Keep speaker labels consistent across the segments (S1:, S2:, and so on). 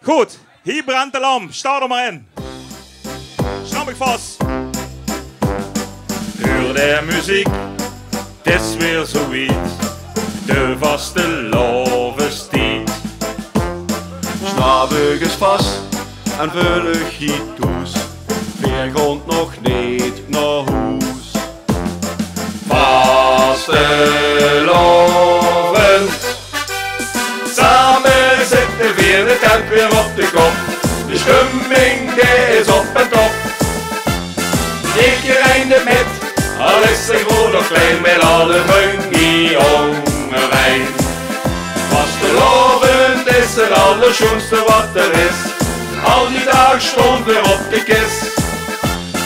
S1: Goed, hier brandt de lamp. Sta er maar in. Snap ik vast. Heur de muziek, het is weer zoiets. De vaste lovestiet.
S2: Snabig is vast en vullig giet toes. Weer komt nog niet naar huis. Vastelovend. Samen zitten weer de tent weer op de kop. De schumming die is op en top. Een keer einde met, al is ze groot of klein, met alle mungie hongerwijn. Vastelovend is het allerschoonste wat er is. Al die dag stond weer op de kist.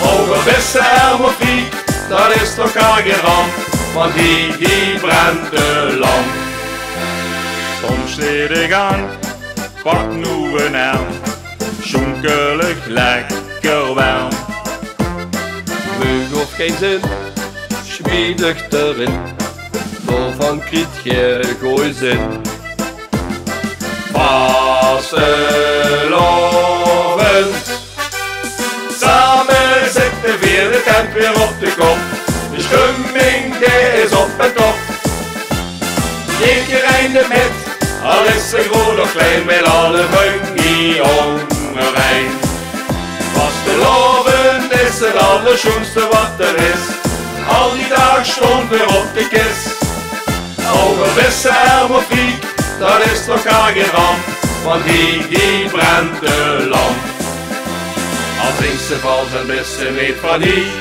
S2: Over vissen en op friek, dat is toch geen ramp, want die brandt de lamp.
S1: Soms ledig aan, pak nu een arm. Schonkelig, lekker warm.
S2: Mug of geen zin, schmiedig erin. Daarvan krijg je gooi zin. Vastelovend. Samen zitten weer de tent weer op de kop. De schumming die is op en top. Een keer einde met, al is ze groot of klein, met alle mungie hongerwijn. Vastelovend is het allerschoonste wat er is. Al die dag stond weer op de kist. Over vissen en op friek, dat is toch geen ramp, want die brandt de lamp. Al drinkt ze vals en wist ze niet van hier.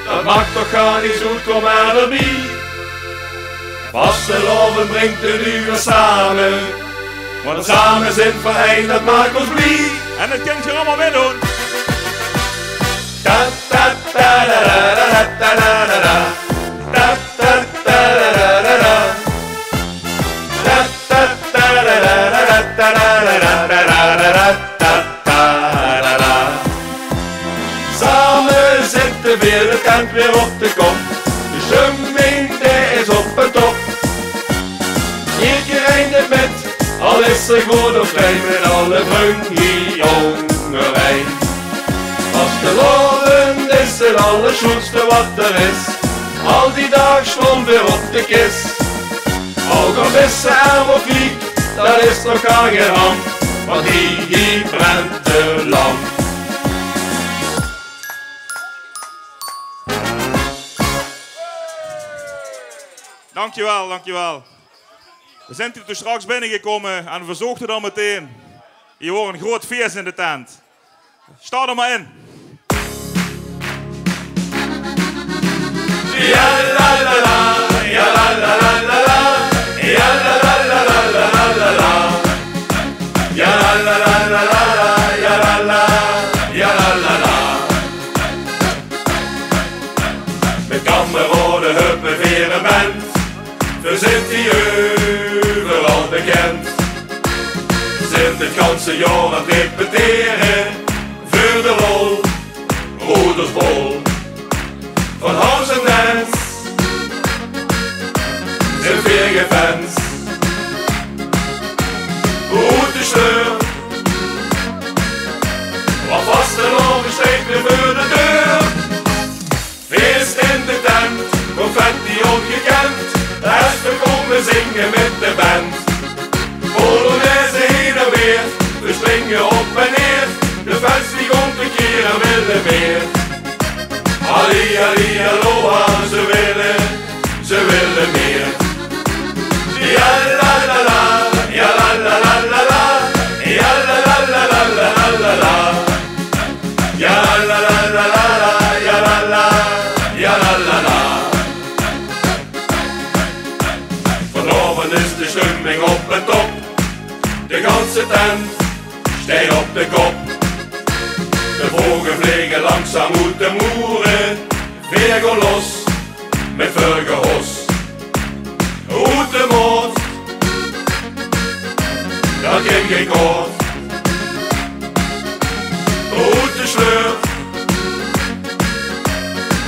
S2: Dat mag toch gaan niet zoet, kom maar erbij. Vastelovend brengt de uren samen, want het samen zin van één, dat maakt ons blij.
S1: En het kind je allemaal weer doen.
S2: Ta ta ta da da da da da da da. Ta ta ta da da da da. Ta ta ta da da da da da da da da da da. Samen zitten weer de tent weer op de kop. De schumming die is op en top. Een keer einde met, al is ze groot of klein, met alle mungie hongerwijn. Vastelovend is het allerschoonste wat er is. Al die dag stond weer op de kist. Ook al vissen en op friek, dat is toch geen ramp, want die brandt de lamp.
S1: Dankjewel, dankjewel. We zijn hier dus straks binnengekomen en we zochten dan meteen. Hier wordt een groot feest in de tent. Sta er maar in.
S2: Ja la la la, ja la la la la la, ja la la la la la la la, ja la la la la la la, ja la la, ja la la la. Met kameraden hup me weer een band, we zijn die overal bekend. Zit het ganse jaar aan het repeteren, voor de rol, Roedersbol. Van house en dance zijn veel fans. Hoe de sleur, wat vastelovend steekt weer voor de deur. Feest in de tent, confetti ongekend. Als we komen zingen met de band. Polonaise heen en weer, we springen op en neer. De fans die komt een keer en willen meer. Ali, ali, aloha, ze willen meer. Ja la la la, ja la la la la la, ja la la la la la la la. Ja la la la la la, ja la la, ja la la la. Vanavond is de stemming op en top. De ganse tent steekt op de kop. De vogels vliegen langzaam uit de moeren. Weer gaan los met vuurgehos. Uit de moord, dat ging geen koord. Uit de sleur,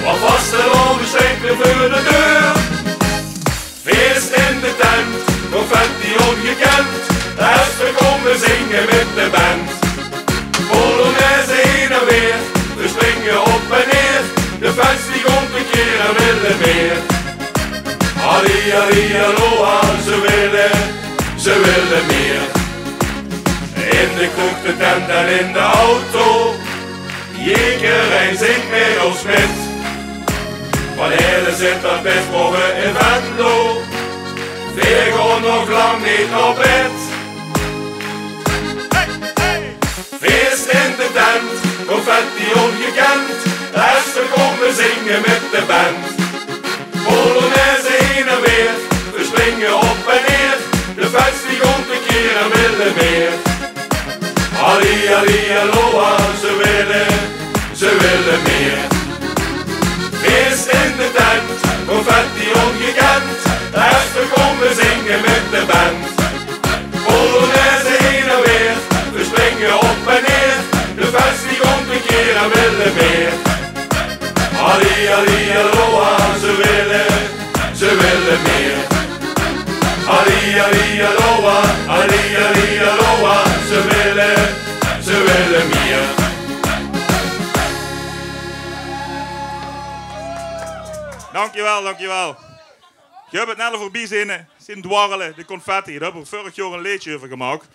S2: wat vastelovend steekt weer voor de deur. Feest in de tent, confetti ongekend. Als we komen komen zingen met de band. Polonaise heen en weer, we springen op en neer. De fans die komt een keer en willen meer. Allee, allee, aloha, ze willen meer. In de kroeg, de tent en in de auto. Iedereen zingt met ons met. Wanneer zit dat best morgen in Venlo. Veel gaan nog lang niet naar bed.
S1: Hey, hey.
S2: Feest in de tent, confetti ongekend. Als we komen zingen met de band. Polonaise heen en weer, we springen op en neer. De fans die komt een keer en willen meer. Allee, allee, aloha, ze willen meer. Feest in de tent, confetti ongekend. Als we komen zingen met de band. Polonaise heen en weer, we springen op en neer. De fans die komt een keer en willen meer. Allee, allee, aloha, ze willen meer. Allee, allee, aloha, allee, allee, aloha, ze willen meer.
S1: Dankjewel, dankjewel. Je hebt het net al voorbij zien dwarrelen, de confetti. Daar hebben we vorig jaar een liedje over gemaakt.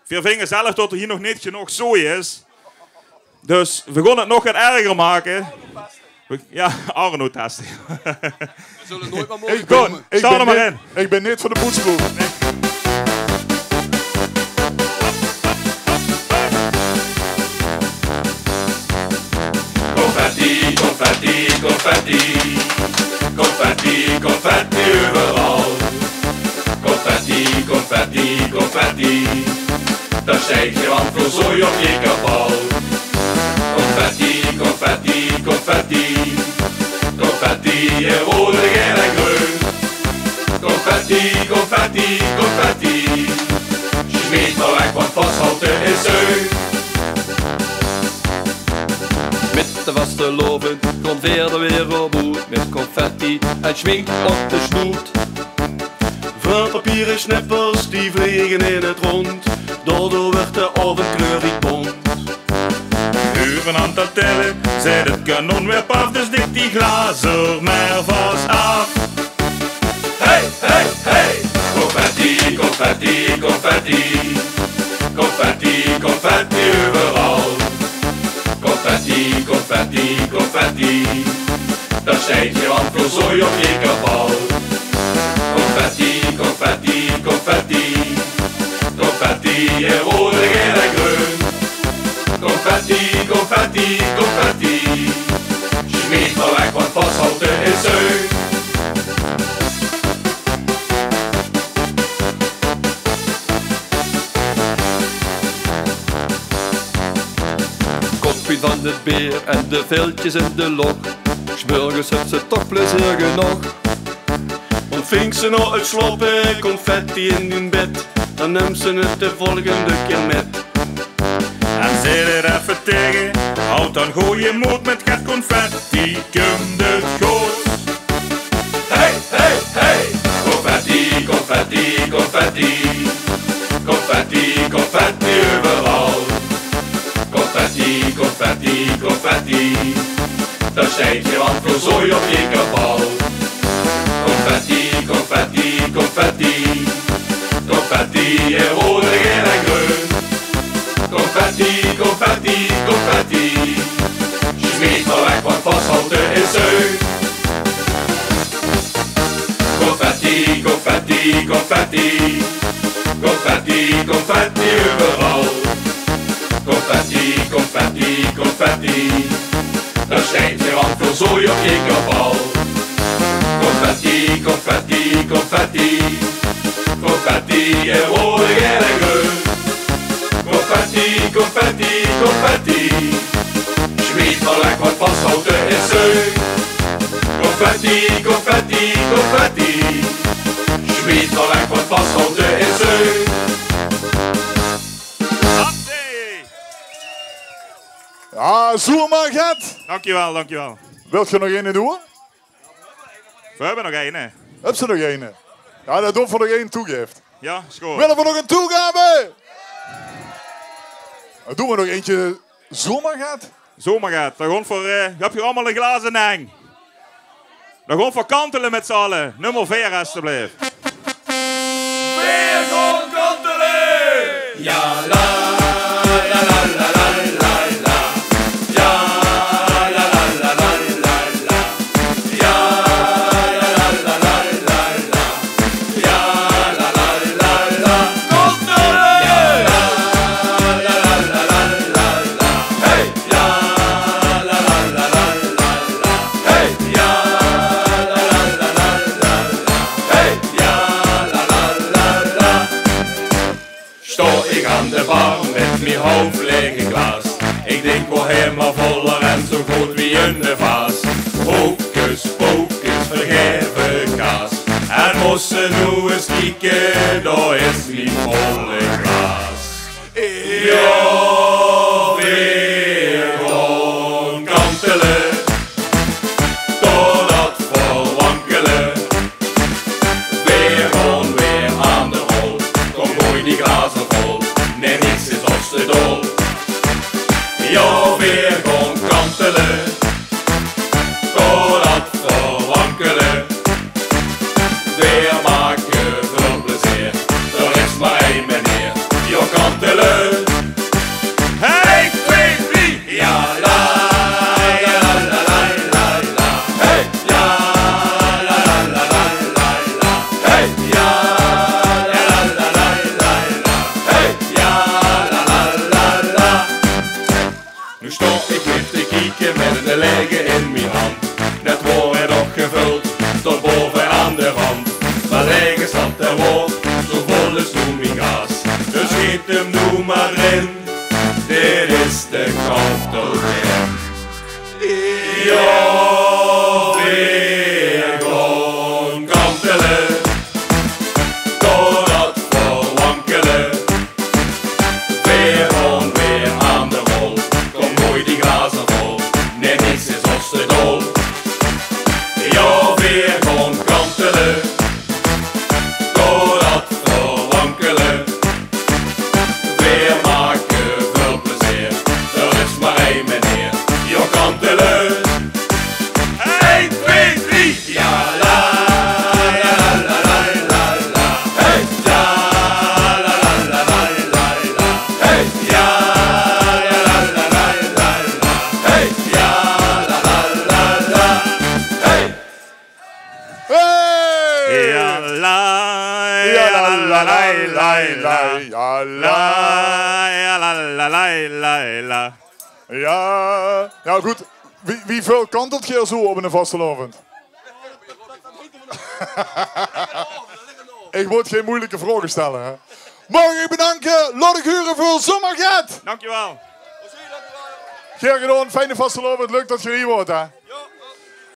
S1: We vinden zelf dat er hier nog niet genoeg zooi is. Dus we gaan het nog wat erger maken. Ja, Arno testen.
S3: We zullen nooit meer mogen komen.
S1: Sta er maar in.
S4: Ik ben niet voor de poetsboel.
S2: Confetti, confetti, confetti. Confetti, confetti overal. Confetti, confetti, confetti. Daar zijt je want voor zooi op je kabal. Confetti, confetti, confetti. Confetti in rode, geel en groen. Confetti, confetti, confetti. Smeet maar weg, want vasthouden is zeun.
S3: Met de vaste loven komt verder weer op boet. Met confetti en schmink op de snoet.
S5: Van papieren snippers die vliegen in het rond. Daardoor wordt de oven kleurig bont.
S1: Uren aan het tellen, zet het kanon weer af, dus dik die glazen maar vast af.
S2: Hey, hey, hey! Confetti, confetti, confetti. Confetti, confetti overal. Confetti, confetti, confetti. Daar zijt je want voor zooi op je kabal. Confetti, confetti, confetti. Confetti in rode, geel en groen. Confetti, confetti, confetti. Smeet maar weg, want vasthouden is zeun.
S3: Kopje van de beer en de viltjes in de lok. S'morgens heeft ze toch plezier genoeg.
S5: Ontving ze nog het sloppen confetti in hun bed. Dan neemt ze het de volgende keer met.
S1: En zet er even tegen, houd dan goeie moed met het confetti, komt het goed.
S2: Hey, hey, hey! Confetti, confetti, confetti. Confetti, confetti overal. Confetti, confetti, confetti. Daar zijt je want voor zooi op je kabal. Confetti, confetti, confetti. Confetti in rode, geel en groen. Confetti, confetti, confetti. Smeet maar weg, want vasthouden is zeun. Confetti, confetti, confetti. Confetti, confetti overal. Confetti, confetti, confetti. Daar zijt je want voor zooi op je kabal. Confetti, confetti, confetti. Confetti in rode, geel en groen. Confetti, confetti, confetti. Smeet maar weg, want vasthouden is zeun. Confetti, confetti, confetti. Smeet maar weg, want vasthouden is zeun.
S4: Ja, zo maar Gert.
S1: Dankjewel, dankjewel.
S4: Wilt je nog een doen?
S1: We hebben nog één, hè?
S4: Heb ze nog een? Ja, dat doen we nog één toegeeft.
S1: Ja, is goed.
S4: Willen we nog een toegave? Doen we nog eentje zomergat?
S1: Zomergat. Dat gewoon voor... heb je allemaal een glazen hang. Dat gewoon voor kantelen met z'n allen. Nummer 4 alsjeblieft.
S2: Weer gewoon kantelen! Ja, la, la, la, la, la, la, la. Ja, la, la, la, la, la, la. Ja, la, la, la, la, la, la. Ja, la, la, la, la. Kantelen! Ja, la, la, la, la, la, la. Hey! Ja, la, la, la, la, la, la. Hey! Ja, la, la, la, la, la, la. Hey! Ja, la, la, la, la. Sto ik aan de bar met mijn hoofd lege glas. Ik denk wel helemaal voller en zo groot wie een vaas. Hocus pocus, vergeven kaas. En moesten nu eens kijken, daar is mijn volle glas. Ja, weer gewoon kantelen. Door dat verwankelen. Weer gewoon weer aan de rol. Kom gooi die glazen vol. Nee, niks is als de dol. Ja, weer gewoon kantelen. Door dat verwankelen. Weer maken veel plezier. Er is maar één meneer. Ja, kantelen. 1, 2, 3. Ja, la, ja, la, la, la, la, la. Hey, ja, la, la, la, la, la, la. Hey, ja, la, la, la, la, la, la. Hey, ja, la, la, la, la. Nu stop ik met te kieken met een lege in mijn hand. Net wordt het opgevuld tot boven aan de rand. Maar lege staat er wordt zo vol is nu mijn gas. Dus schiet hem nu maar in. Dit is de kanteltje. Ja, weer gewoon kantelen. Door dat verwankelen. Weer gewoon weer aan de rol. Kom mooi die glazen vol. Nee, niks is als de dol. Ja, weer gewoon kantelen. Door dat verwankelen. Weer maken veel plezier. Er is maar één meneer. Ja, kantelen. 1, 2, 3. Ja, la, ja, la, la, la, la, la. Hey, ja, la, la, la, la, la, la. Hey, ja, ja, la, la, la, la, la. Hey, ja, la, la, la, la. Hey.
S4: Hey!
S1: Ja, la,
S4: Ja, la, la, la, la, la. Ja, la.
S1: Ja, la, la, la, la, la.
S4: Ja. Ja, goed. Wie veel kantelt je zo op een vastelovend? Ik moet geen moeilijke vragen stellen, hè. Mag ik bedanken, Lodde Guren voor Zomergat.
S1: Dankjewel.
S4: Graag gedaan, fijne vastelovend. Leuk dat je hier wordt, hè.